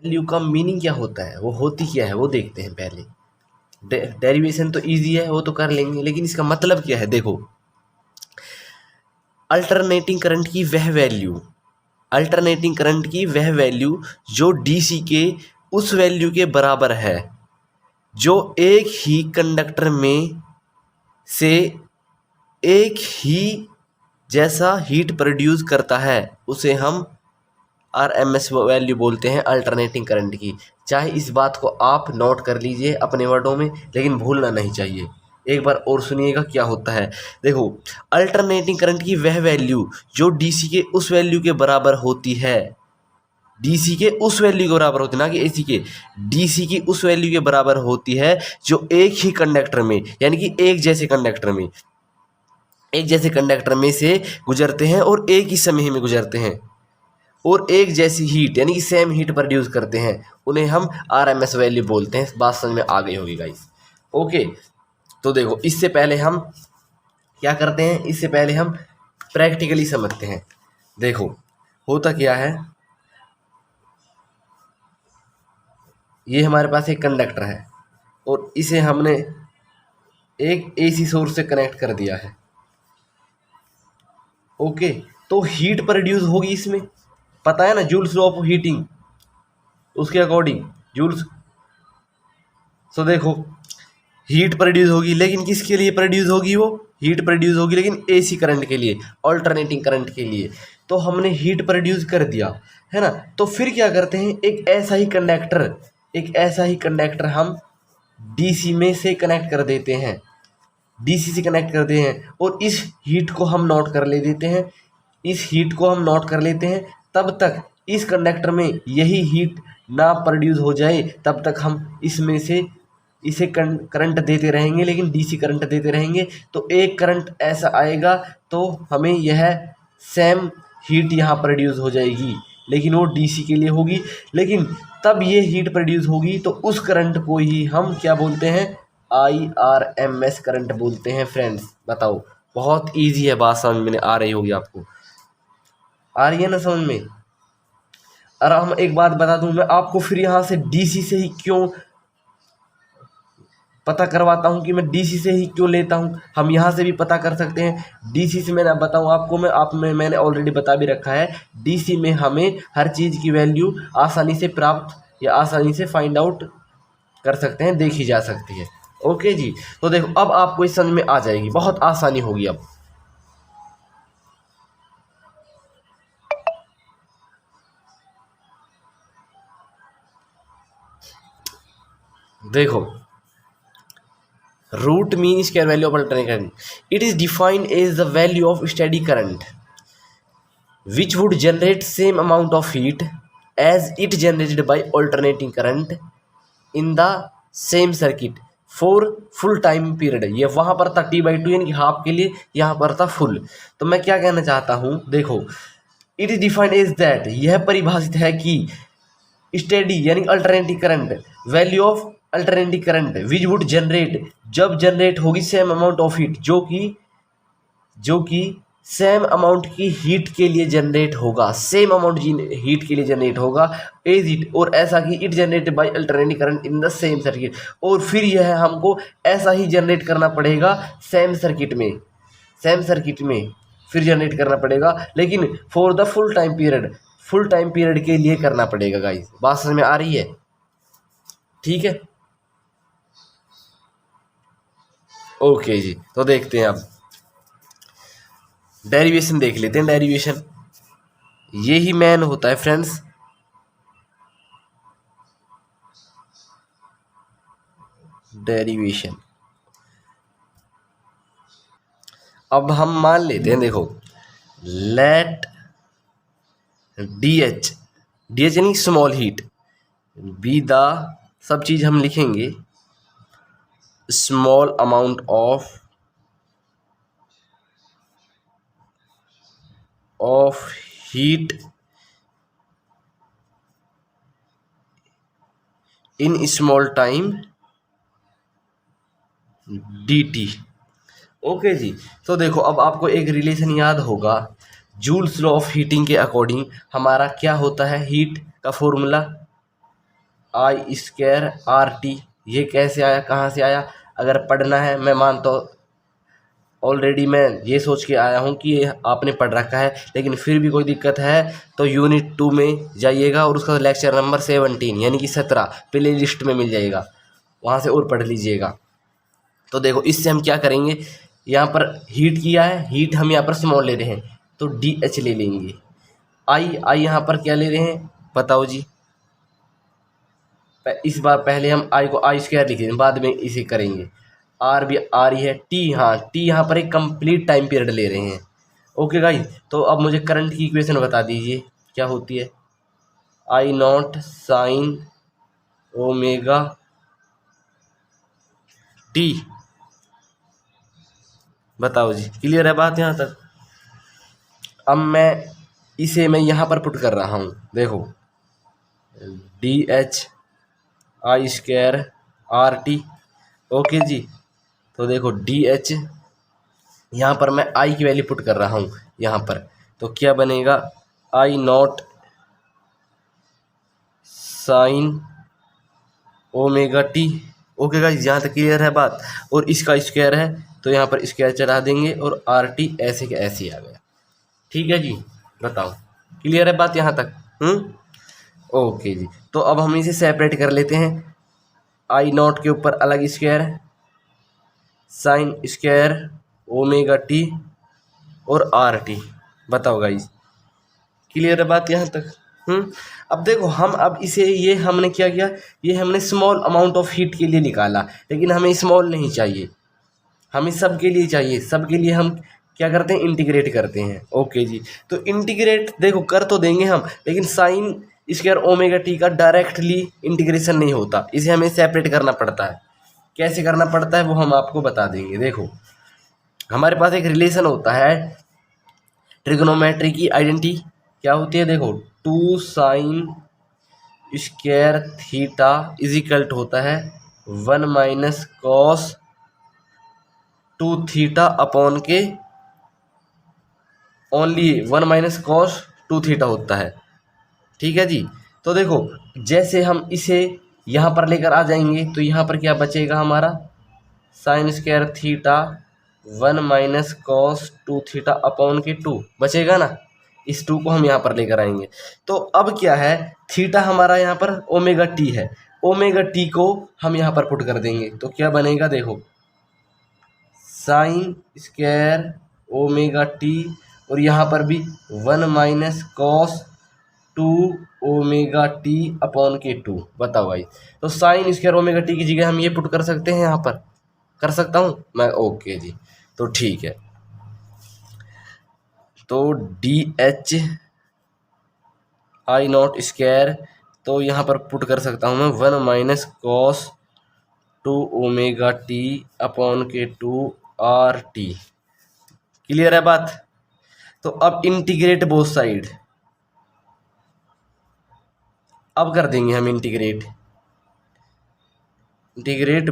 Value का meaning क्या होता है, वो होती क्या है वो देखते हैं पहले। डेरिवेशन तो इजी है, वो तो कर लेंगे, लेकिन इसका मतलब क्या है देखो। अल्टरनेटिंग करंट की वह वैल्यू, अल्टरनेटिंग करंट की वह वैल्यू जो डीसी के उस वैल्यू के बराबर है जो एक ही कंडक्टर में से एक ही जैसा हीट प्रोड्यूस करता है, उसे हम आरएमएस वैल्यू बोलते हैं अल्टरनेटिंग करंट की। चाहे इस बात को आप नोट कर लीजिए अपने वर्डों में, लेकिन भूलना नहीं चाहिए। एक बार और सुनिएगा क्या होता है। देखो, अल्टरनेटिंग करंट की वह वैल्यू जो डीसी के उस वैल्यू के बराबर होती है, डीसी के उस वैल्यू के बराबर होती है, ना कि एसी के, डीसी की उस वैल्यू के बराबर होती है जो एक ही कंडक्टर में, यानी कि एक जैसे कंडक्टर में, एक जैसे कंडक्टर में से गुजरते हैं और एक ही समय में गुजरते हैं और एक जैसी हीट यानी कि सेम हीट प्रोड्यूस करते हैं, उन्हें हम आरएमएस वैल्यू बोलते हैं। बात समझ में आ गई होगी गाइस। ओके, तो देखो, इससे पहले हम क्या करते हैं, इससे पहले हम प्रैक्टिकली समझते हैं। देखो होता क्या है, ये हमारे पास एक कंडक्टर है और इसे हमने एक एसी सोर्स से कनेक्ट कर दिया है। ओके, तो हीट प्रोड्यूस होगी इसमें, पता है ना, जूल्स लॉ ऑफ हीटिंग, उसके अकॉर्डिंग जूल्स। सो देखो, हीट प्रोड्यूस होगी, लेकिन किसके लिए प्रोड्यूस होगी, वो हीट प्रोड्यूस होगी लेकिन एसी करंट के लिए, अल्टरनेटिंग करंट के लिए। तो हमने हीट प्रोड्यूस कर दिया है ना, तो फिर क्या करते हैं, एक ऐसा ही कंडक्टर, एक ऐसा ही कंडक्टर हम डीसी में से कनेक्ट कर देते हैं, डीसी से कनेक्ट करते हैं और इस हीट को हम नोट कर ले देते हैं, इस हीट को हम नोट कर लेते हैं। तब तक इस कंडक्टर में यही हीट ना प्रोड्यूस हो जाए तब तक हम इसमें से इसे करंट देते रहेंगे, लेकिन डीसी करंट देते रहेंगे। तो एक करंट ऐसा आएगा तो हमें यह सेम हीट यहाँ प्रोड्यूस हो जाएगी, लेकिन वो डीसी के लिए होगी। लेकिन तब ये हीट प्रोड्यूस होगी तो उस करंट को ही हम क्या बोलते हैं, आईआरएमएस करंट बोलते हैं। फ्रेंड्स बताओ, बहुत इजी है, बात समझ में आ रही होगी आपको, आ रही है ना समझ में। और हम एक बात बता दूं मैं आपको, फिर यहाँ से डीसी से ही क्यों पता करवाता हूँ कि मैं डीसी से ही क्यों लेता हूँ, हम यहाँ से भी पता कर सकते हैं। डीसी से मैंने बताऊँ आपको, मैंने ऑलरेडी बता भी रखा है, डीसी में हमें हर चीज़ की वैल्यू आसानी से प्राप्त या आसानी से फाइंड आउट कर सकते हैं, देखी जा सकती है। ओके जी, तो देखो अब आपको इस समझ में आ जाएगी, बहुत आसानी होगी अब। देखो, root mean square value of alternating current. It is defined as the value of steady current which would generate same amount of heat as it generated by alternating current in the same circuit for full time period। ये वहाँ पर था T/2 यानी कि half के लिए, यहाँ पर था फुल। तो मैं क्या कहना चाहता हूँ, देखो, it is defined as that, यह परिभाषित है कि स्टेडी यानी alternating current, value of alternating current which would generate, जब जनरेट होगी सेम अमाउंट ऑफ हीट, जो कि सेम अमाउंट की हीट के लिए जनरेट होगा, सेम अमाउंट हीट के लिए जनरेट होगा एज इट, और ऐसा कि it generated by alternating current in the same circuit, और फिर यह हमको ऐसा ही जनरेट करना पड़ेगा सेम सर्किट में, सेम सर्किट में फिर जनरेट करना पड़ेगा, लेकिन for the full time period, full time period के लिए करना पड़ेगा। गाइस बात समझ में आ रही है, ठीक है। ओके जी, तो देखते हैं अब डेरिवेशन देख लेते हैं। डेरिवेशन ये ही मैन होता है फ्रेंड्स, डेरिवेशन। अब हम मान लेते हैं, देखो, लेट डी एच यानी स्मॉल हीट बी द, सब चीज हम लिखेंगे, small amount of heat in small time dt। Okay जी, तो देखो अब आपको एक रिलेशन याद होगा, जूल्स लॉ ऑफ हीटिंग के अकॉर्डिंग हमारा क्या होता है, हीट का formula I square R T. ये कैसे आया, कहाँ से आया? अगर पढ़ना है, मैं मानता हूँ ऑलरेडी मैं ये सोच के आया हूँ कि ये आपने पढ़ रखा है, लेकिन फिर भी कोई दिक्कत है तो यूनिट 2 में जाइएगा और उसका लेक्चर नंबर 17 यानी कि 17 प्ले लिस्ट में मिल जाएगा, वहाँ से और पढ़ लीजिएगा। तो देखो इससे हम क्या करेंगे, यहाँ पर हीट किया है, हीट हम यहाँ पर स्मॉल ले रहे हैं तो डी एच ले लेंगे। आई आई यहाँ पर क्या ले रहे हैं बताओ जी? इस बार पहले हम आई को आई स्क्वायर लिखेंगे, बाद में इसे करेंगे। आर भी आर ही है, टी, हाँ टी यहाँ पर एक कंप्लीट टाइम पीरियड ले रहे हैं। ओके गाइस, तो अब मुझे करंट की इक्वेशन बता दीजिए क्या होती है। I not sine omega T. बताओ जी, क्लियर है बात यहाँ तक? अब मैं यहाँ पर पुट कर रहा हूँ, देखो D H I square R T. Okay जी, तो देखो डी एच यहाँ पर मैं आई की वैल्यू पुट कर रहा हूँ यहाँ पर, तो क्या बनेगा? I not sine omega T. Okay guys, यहाँ तक क्लियर है बात? और इसका स्क्वायर है तो यहाँ पर स्क्वायर चढ़ा देंगे और आर टी ऐसे के ऐसे ही आ गया। ठीक है जी, बताओ क्लियर है बात यहाँ तक? ओके जी, तो अब हम इसे सेपरेट कर लेते हैं। आई नॉट के ऊपर अलग square, sine square omega T और आर टी। बताओ गाइस, क्लियर है बात यहाँ तक? अब देखो हम अब इसे ये हमने क्या किया, ये हमने स्मॉल अमाउंट ऑफ हीट के लिए निकाला, लेकिन हमें स्मॉल नहीं चाहिए, हमें सबके लिए चाहिए। सबके लिए हम क्या करते हैं, इंटीग्रेट करते हैं। ओके जी, तो इंटीग्रेट देखो कर तो देंगे हम, लेकिन साइन स्क्वायर ओमेगा टी का डायरेक्टली इंटीग्रेशन नहीं होता, इसे हमें सेपरेट करना पड़ता है। कैसे करना पड़ता है वो हम आपको बता देंगे। देखो हमारे पास एक रिलेशन होता है, ट्रिग्नोमेट्री की आइडेंटिटी क्या होती है? देखो 2 sine square theta is equal to होता है 1 माइनस कॉस 2 थीटा अपॉन के ओनली 1 माइनस कॉस 2 थीटा होता है। ठीक है जी, तो देखो जैसे हम इसे यहाँ पर लेकर आ जाएंगे तो यहाँ पर क्या बचेगा हमारा, sign square theta 1 minus cos 2 theta upon K 2 बचेगा ना। इस 2 को हम यहाँ पर लेकर आएंगे, तो अब क्या है, थीटा हमारा यहाँ पर ओमेगा टी है, ओमेगा टी को हम यहाँ पर पुट कर देंगे तो क्या बनेगा, देखो साइन स्क्वायर ओमेगा टी और यहाँ पर भी 1 minus cos 2 omega T upon K 2। बताओ भाई, तो साइन स्क्वायर ओमेगा टी की जगह हम ये पुट कर सकते हैं, यहाँ पर कर सकता हूँ मैं? ओके जी, तो ठीक है, तो D H I not square, तो यहाँ पर पुट कर सकता हूँ मैं 1 minus cos 2 omega T upon K 2 R T. Clear है बात? तो अब इंटीग्रेट बोथ साइड, अब कर देंगे हम इंटीग्रेट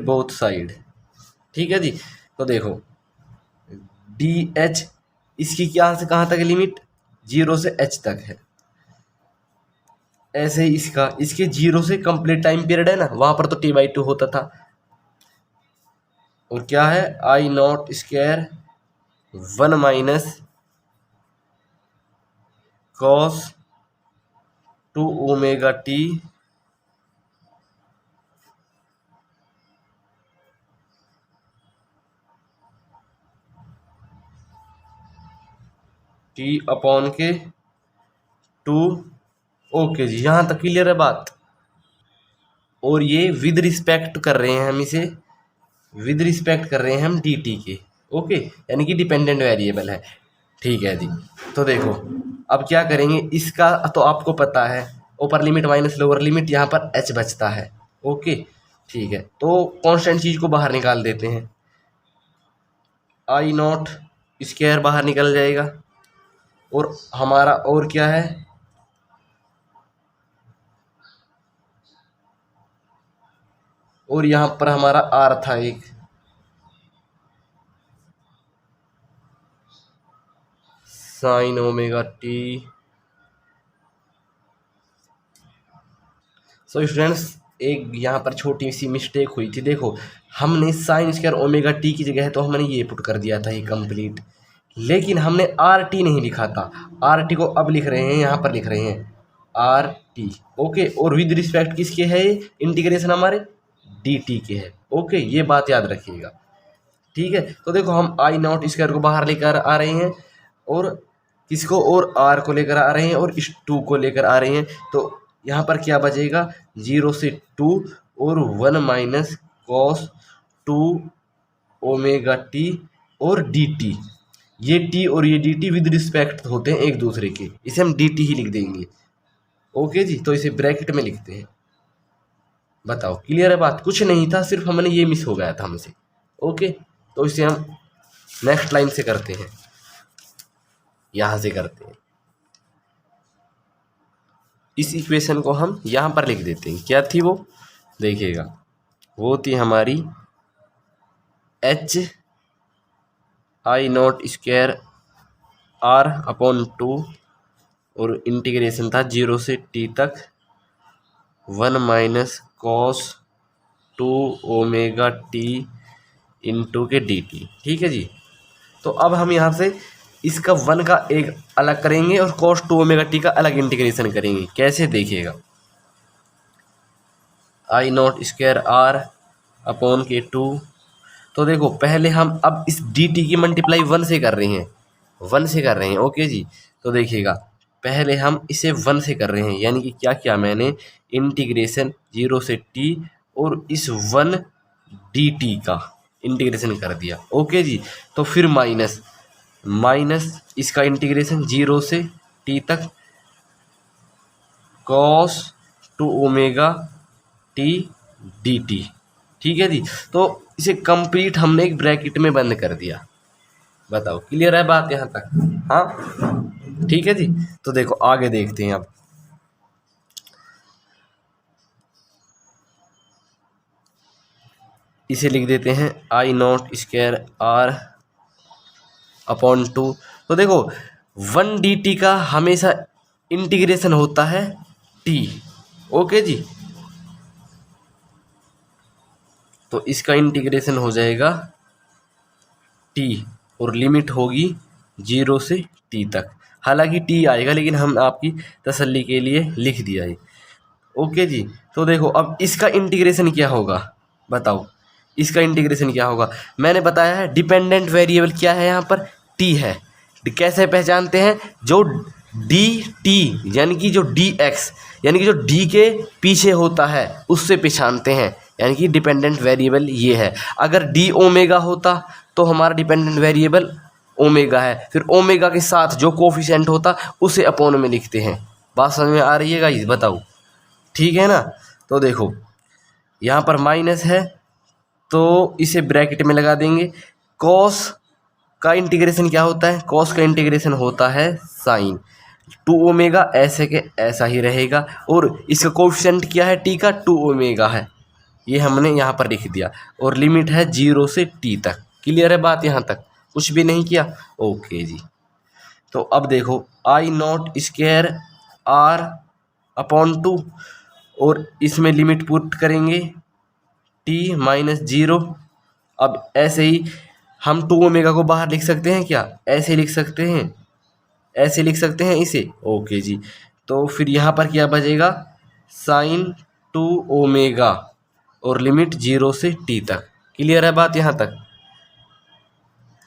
बोथ साइड। ठीक है जी, तो देखो डी एच इसकी क्या से कहाँ तक लिमिट, 0 से h तक है। ऐसे ही इसके 0 से कंप्लीट टाइम पीरियड है ना, वहां पर तो t/2 होता था। और क्या है, I not square 1 minus cos 2 omega T upon K 2। Okay जी, यहाँ तक क्लियर है बात? और ये विद रिस्पेक्ट कर रहे हैं हम इसे, विद रिस्पेक्ट कर रहे हैं हम डी टी के। ओके, यानी कि डिपेंडेंट वेरिएबल है। ठीक है जी, तो देखो अब क्या करेंगे, इसका तो आपको पता है ऊपर लिमिट माइनस लोअर लिमिट, यहाँ पर h बचता है। ओके ठीक है, तो कांस्टेंट चीज को बाहर निकाल देते हैं, आई नॉट स्क्वायर बाहर निकल जाएगा और हमारा और क्या है, और यहाँ पर हमारा आर था एक, sign omega T. So students एक यहाँ पर छोटी सी मिस्टेक हुई थी। देखो हमने साइन स्क्वायर ओमेगा टी की जगह तो हमने ये पुट कर दिया था ये कंप्लीट, लेकिन हमने आर टी नहीं लिखा था। आर टी को अब लिख रहे हैं, यहाँ पर लिख रहे हैं आर टी। ओके, और विद रिस्पेक्ट किसके है ये इंटीग्रेशन हमारे डी टी के है। ओके, ये बात याद रखिएगा। ठीक है, तो देखो हम आई नॉट स्क्वायर को बाहर लेकर आ रहे हैं और किसको, और आर को लेकर आ रहे हैं और इस टू को लेकर आ रहे हैं। तो यहाँ पर क्या बचेगा, 0 से 2 और 1 माइनस कॉस 2 ओमेगा टी और डी टी। ये टी और ये डी टी विद रिस्पेक्ट होते हैं एक दूसरे के, इसे हम डी टी ही लिख देंगे। ओके जी, तो इसे ब्रैकेट में लिखते हैं। बताओ क्लियर है बात, कुछ नहीं था, सिर्फ हमने ये मिस हो गया था हमसे। ओके, तो इसे हम नेक्स्ट लाइन से करते हैं, यहाँ से करते हैं। इस इक्वेशन को हम यहाँ पर लिख देते हैं। क्या थी वो, देखिएगा, वो थी हमारी H I not square R upon 2 और इंटीग्रेशन था 0 से टी तक 1 minus cos 2 omega T into के डी टी। ठीक है जी, तो अब हम यहाँ से इसका 1 का एक अलग करेंगे और कॉस 2 ओमेगा टी का अलग इंटीग्रेशन करेंगे। कैसे, देखिएगा, आई not square R upon K 2। तो देखो पहले हम अब इस डी टी की मल्टीप्लाई 1 से कर रहे हैं, 1 से कर रहे हैं। ओके जी, तो देखिएगा पहले हम इसे 1 से कर रहे हैं, यानी कि क्या किया मैंने, इंटीग्रेशन 0 से टी और इस 1 डी टी का इंटीग्रेशन कर दिया। ओके जी, तो फिर माइनस इसका इंटीग्रेशन 0 से टी तक cos 2 omega T D T. ठीक है जी, तो इसे कंप्लीट हमने एक ब्रैकेट में बंद कर दिया। बताओ क्लियर है बात यहाँ तक? हाँ ठीक है जी, तो देखो आगे देखते हैं। अब इसे लिख देते हैं I not square R upon 2। तो देखो 1 डी टी का हमेशा इंटीग्रेशन होता है टी। ओके जी, तो इसका इंटीग्रेशन हो जाएगा टी और लिमिट होगी 0 से टी तक। हालांकि टी आएगा, लेकिन हम आपकी तसल्ली के लिए लिख दिया है। ओके जी, तो देखो अब इसका इंटीग्रेशन क्या होगा, बताओ इसका इंटीग्रेशन क्या होगा। मैंने बताया है डिपेंडेंट वेरिएबल क्या है, यहाँ पर टी है। कैसे पहचानते हैं, जो डी टी यानी कि जो डी एक्स यानी कि जो डी के पीछे होता है उससे पहचानते हैं, यानी कि डिपेंडेंट वेरिएबल ये है। अगर डी ओमेगा होता तो हमारा डिपेंडेंट वेरिएबल ओमेगा है, फिर ओमेगा के साथ जो कोफिशिएंट होता उसे अपॉन में लिखते हैं। बात समझ में आ रही है गाइस, बताओ ठीक है ना। तो देखो यहाँ पर माइनस है तो इसे ब्रैकेट में लगा देंगे। कॉस का इंटीग्रेशन क्या होता है, कॉस का इंटीग्रेशन होता है साइन 2 ओमेगा, ऐसे के ऐसा ही रहेगा। और इसका कोफिशिएंट क्या है, टी का 2 ओमेगा है, ये हमने यहाँ पर लिख दिया। और लिमिट है 0 से टी तक। क्लियर है बात यहाँ तक, कुछ भी नहीं किया। ओके जी, तो अब देखो आई नॉट स्क्वायर आर अपॉन 2 और इसमें लिमिट पुट करेंगे टी माइनस 0। अब ऐसे ही हम 2 ओमेगा को बाहर लिख सकते हैं क्या, ऐसे लिख सकते हैं, ऐसे लिख सकते हैं इसे। ओके जी, तो फिर यहाँ पर क्या बचेगा, साइन 2 ओमेगा और लिमिट 0 से टी तक। क्लियर है बात यहाँ तक।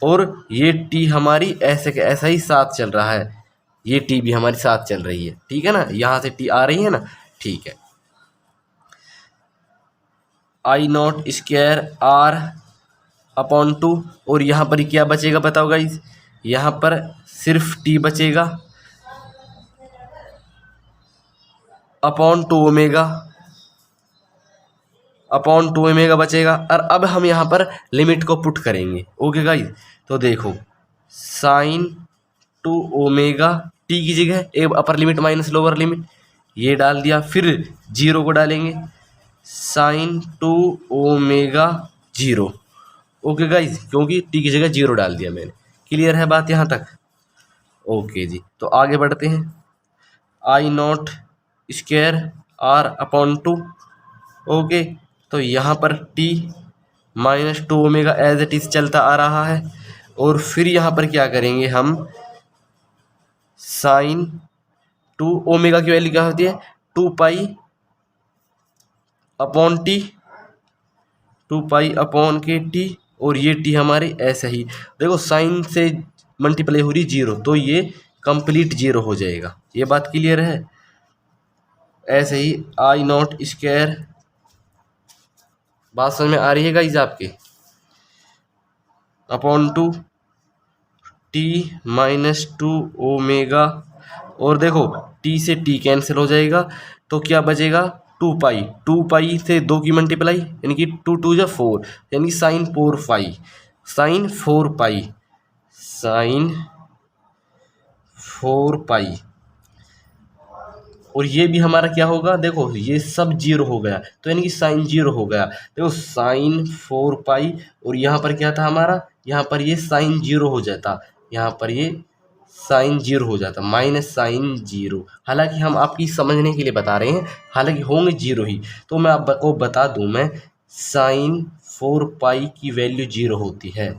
और ये टी हमारी ऐसे के ऐसा ही साथ चल रहा है, ये टी भी हमारी साथ चल रही है। ठीक है ना, यहाँ से टी आ रही है ना, ठीक है। I not square R upon 2 और यहाँ पर क्या बचेगा बताओ गाइस, यहाँ पर सिर्फ टी बचेगा अपॉन 2 ओमेगा, अपॉन 2 ओमेगा बचेगा। और अब हम यहाँ पर लिमिट को पुट करेंगे। ओके गाइस, तो देखो साइन 2 ओमेगा टी की जगह एक upper limit minus lower limit ये डाल दिया, फिर 0 को डालेंगे साइन 2 ओमेगा 0। ओके गाइज, क्योंकि टी की जगह 0 डाल दिया मैंने। क्लियर है बात यहाँ तक? ओके जी, तो आगे बढ़ते हैं। I not square R upon 2 okay, तो यहाँ पर T minus 2 omega as it is चलता आ रहा है। और फिर यहाँ पर क्या करेंगे हम, साइन 2 ओमेगा की वैल्यू क्या होती है, 2 pi upon T, 2 pi upon के टी, और ये टी हमारी ऐसे ही देखो साइन से मल्टीप्लाई हो रही जीरो, तो ये कंप्लीट जीरो हो जाएगा। ये बात क्लियर है। ऐसे ही आई नॉट स्क्वायर, बात समझ में आ रही है गाइस आपके, अपॉन 2 टी माइनस 2 ओमेगा, और देखो टी से टी कैंसिल हो जाएगा, तो क्या बचेगा, 2 पाई से 2 की मल्टीप्लाई, यानी कि 2 2 जा 4, यानी साइन 4 पाई, साइन 4 पाई, साइन 4 पाई। और ये भी हमारा क्या होगा, देखो ये सब जीरो हो गया, तो यानी कि साइन जीरो हो गया। देखो साइन 4 पाई, और यहाँ पर क्या था हमारा, यहाँ पर ये साइन जीरो हो जाता, यहाँ पर ये साइन जीरो हो जाता, माइनस साइन जीरो। हालांकि हम आपकी समझने के लिए बता रहे हैं, हालांकि होंगे जीरो ही। तो मैं आपको बता दूं, मैं साइन 4 पाई की वैल्यू जीरो होती है।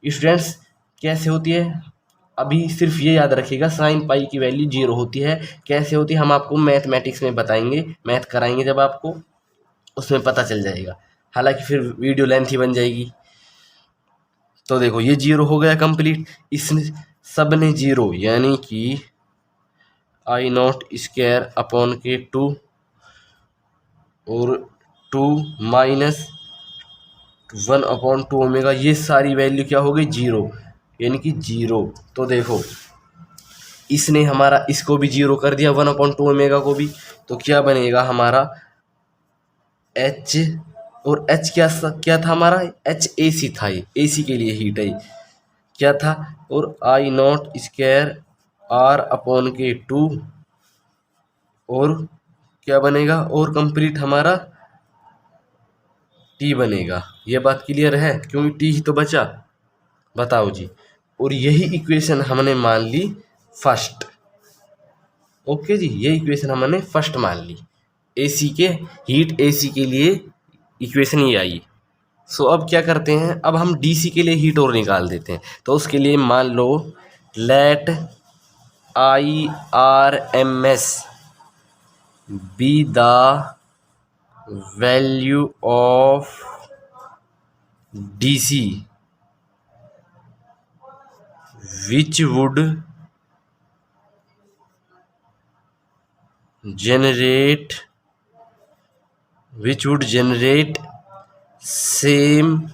स्टूडेंट्स कैसे होती है, अभी सिर्फ ये याद रखिएगा, साइन पाई की वैल्यू जीरो होती है। कैसे होती है हम आपको मैथमेटिक्स में बताएंगे, मैथ कराएंगे जब आपको, उसमें पता चल जाएगा। हालांकि फिर वीडियो लेंथी बन जाएगी। तो देखो ये जीरो हो गया कंप्लीट, इसने सब ने जीरो, यानी कि आई नॉट स्क्वायर अपॉन के 2 और 2 माइनस 1 अपॉन 2 ओमेगा, ये सारी वैल्यू क्या हो गई, जीरो, यानी कि जीरो। तो देखो इसने हमारा इसको भी जीरो कर दिया, 1 अपॉन 2 ओमेगा को भी, तो क्या बनेगा हमारा एच, और एच क्या था हमारा, एच ए सी था, ये ए सी के लिए हीट है क्या था, और आई not square R upon K 2, और क्या बनेगा, और कंप्लीट हमारा टी बनेगा। ये बात क्लियर है, क्योंकि टी ही तो बचा, बताओ जी। और यही इक्वेशन हमने मान ली फर्स्ट। ओके जी, ये इक्वेशन हमने फर्स्ट मान ली, एसी के हीट एसी के लिए इक्वेशन ये आई। सो अब क्या करते हैं, अब हम डीसी के लिए हीट और निकाल देते हैं। तो उसके लिए मान लो let I R M S be the value of DC which would generate same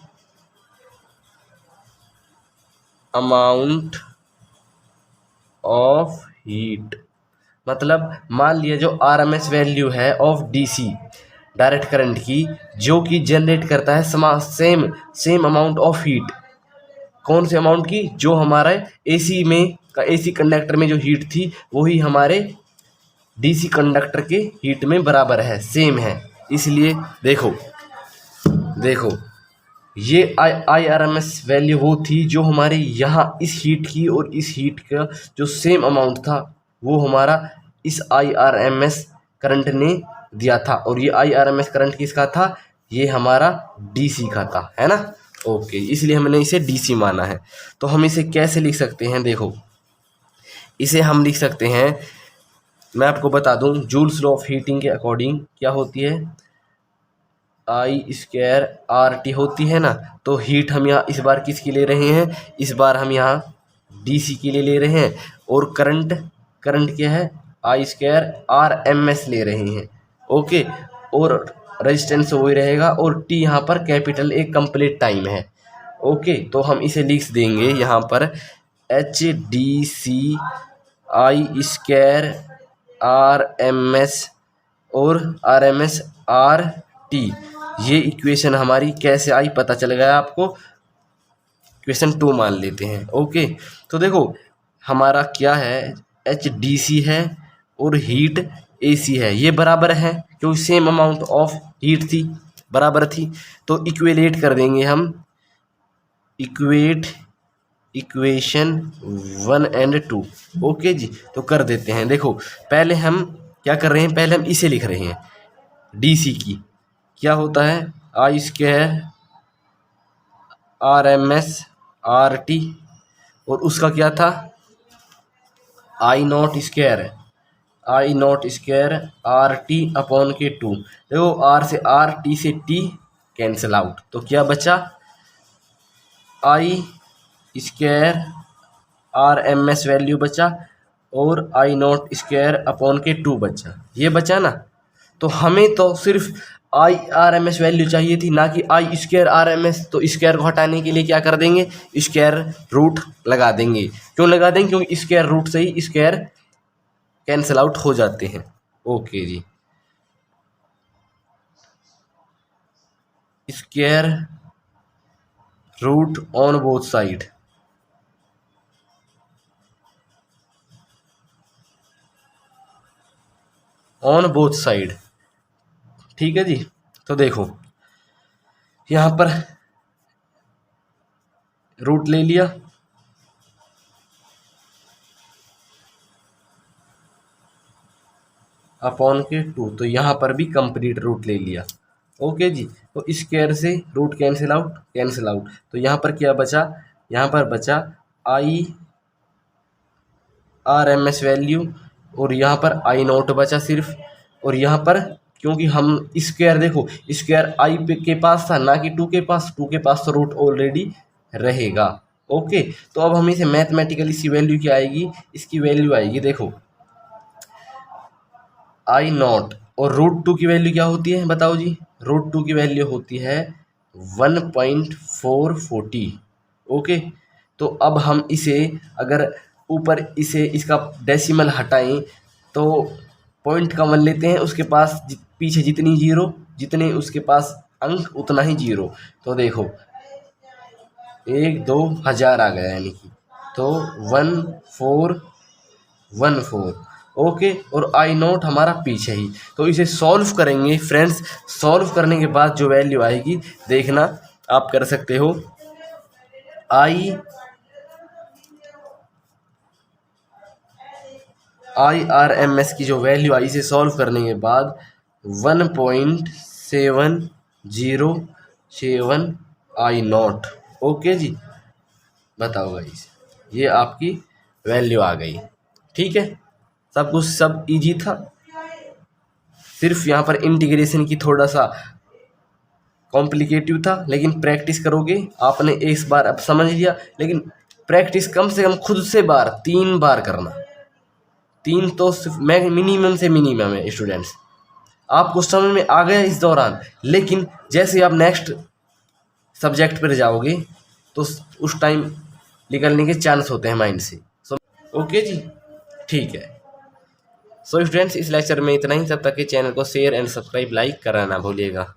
amount of heat। मतलब मान लिया जो आरएमएस वैल्यू है ऑफ डीसी डायरेक्ट करंट की, जो कि जनरेट करता है सेम अमाउंट ऑफ हीट। कौन से अमाउंट की, जो हमारा एसी में एसी कंडक्टर में जो हीट थी वही हमारे डीसी कंडक्टर के हीट में बराबर है, सेम है। इसलिए देखो ये I R M S value वो थी जो हमारे यहाँ इस हीट की, और इस हीट का जो सेम अमाउंट था वो हमारा इस I R M S current ने दिया था। और ये I R M S current किसका था, ये हमारा डीसी का था, है ना। ओके, इसलिए हमने इसे डीसी माना है। तो हम इसे कैसे लिख सकते हैं, देखो इसे हम लिख सकते हैं, मैं आपको बता दूं, जूल्स लॉ ऑफ हीटिंग के अकॉर्डिंग क्या होती है, आई स्क्वायर आर टी होती है ना। तो हीट हम यहाँ इस बार किसकी ले रहे हैं, इस बार हम यहाँ डीसी के लिए ले रहे हैं। और करंट क्या है, I square R M S ले रहे हैं। ओके, और रेजिस्टेंस वही रहेगा, और टी यहाँ पर कैपिटल एक कंप्लीट टाइम है। ओके, तो हम इसे लिख देंगे यहाँ पर H D C I square R M S और R M S R T. ये इक्वेशन हमारी कैसे आई पता चल गया आपको, इक्वेशन 2 मान लेते हैं। ओके, तो देखो हमारा क्या है, एच डी सी है और हीट ए सी है, ये बराबर है क्योंकि सेम अमाउंट ऑफ हीट थी, बराबर थी। तो इक्वेलेट कर देंगे हम, इक्वेशन 1 एंड 2। ओके जी, तो कर देते हैं। देखो पहले हम क्या कर रहे हैं, पहले हम इसे लिख रहे हैं डीसी की, क्या होता है I square R M S R T, और उसका क्या था I not square, I not square R T upon K 2। देखो आर से आर, टी से टी कैंसिल आउट, तो क्या बचा I square R M S value बचा और आई नॉट स्क्वायर अपॉन के 2 बचा, ये बचा ना। तो हमें तो सिर्फ I R M S value चाहिए थी, ना कि I square R M S. तो स्क्वायर को हटाने के लिए क्या कर देंगे, स्क्वायर रूट लगा देंगे। क्यों लगा देंगे, क्योंकि स्क्वायर रूट से ही स्क्वायर कैंसिल आउट हो जाते हैं। ओके जी, square root on both side, on both side, ठीक है जी। तो देखो यहाँ पर रूट ले लिया, अपॉन के 2, तो यहाँ पर भी कंप्लीट रूट ले लिया। ओके जी, तो स्क्वायर से root cancel out, cancel out, तो यहाँ पर क्या बचा, यहाँ पर बचा I R M S value, और यहाँ पर आई नोट बचा सिर्फ। और यहाँ पर क्योंकि हम स्क्वायर, देखो स्क्वायर आई के पास था ना कि 2 के पास, 2 के पास तो रूट ऑलरेडी रहेगा। ओके, तो अब हम इसे मैथमेटिकली इसकी वैल्यू क्या आएगी, इसकी वैल्यू आएगी, देखो आई नॉट और रूट 2 की वैल्यू क्या होती है बताओ जी, रूट 2 की वैल्यू होती है 1.440। ओके, तो अब हम इसे अगर ऊपर इसे इसका डेसिमल हटाएं तो पॉइंट का 1 लेते हैं, उसके पास पीछे जितनी जीरो, जितने उसके पास अंक उतना ही जीरो। तो देखो 1 2 हज़ार आ गया, यानी कि तो 1414। ओके, और आई नोट हमारा पीछे ही। तो इसे सॉल्व करेंगे फ्रेंड्स, सॉल्व करने के बाद जो वैल्यू आएगी देखना, आप कर सकते हो आई आर एम एस की जो वैल्यू आई, इसे सॉल्व करने के बाद 1.7071 आई नॉट। ओके जी, बताओ गाइस, ये आपकी वैल्यू आ गई। ठीक है, सब कुछ सब इजी था, सिर्फ यहाँ पर इंटीग्रेशन की थोड़ा सा कॉम्प्लिकेटिव था, लेकिन प्रैक्टिस करोगे आपने इस बार अब समझ लिया। लेकिन प्रैक्टिस कम से कम खुद से 3 बार करना, 3 तो मिनिमम से मिनिमम है स्टूडेंट्स। आपको समझ में आ गया इस दौरान, लेकिन जैसे आप नेक्स्ट सब्जेक्ट पर जाओगे तो उस टाइम निकलने के चांस होते हैं माइंड से। ओके जी, ठीक है। सो स्टूडेंट्स, इस लेक्चर में इतना ही। तब तक के चैनल को शेयर एंड सब्सक्राइब लाइक करना ना भूलिएगा।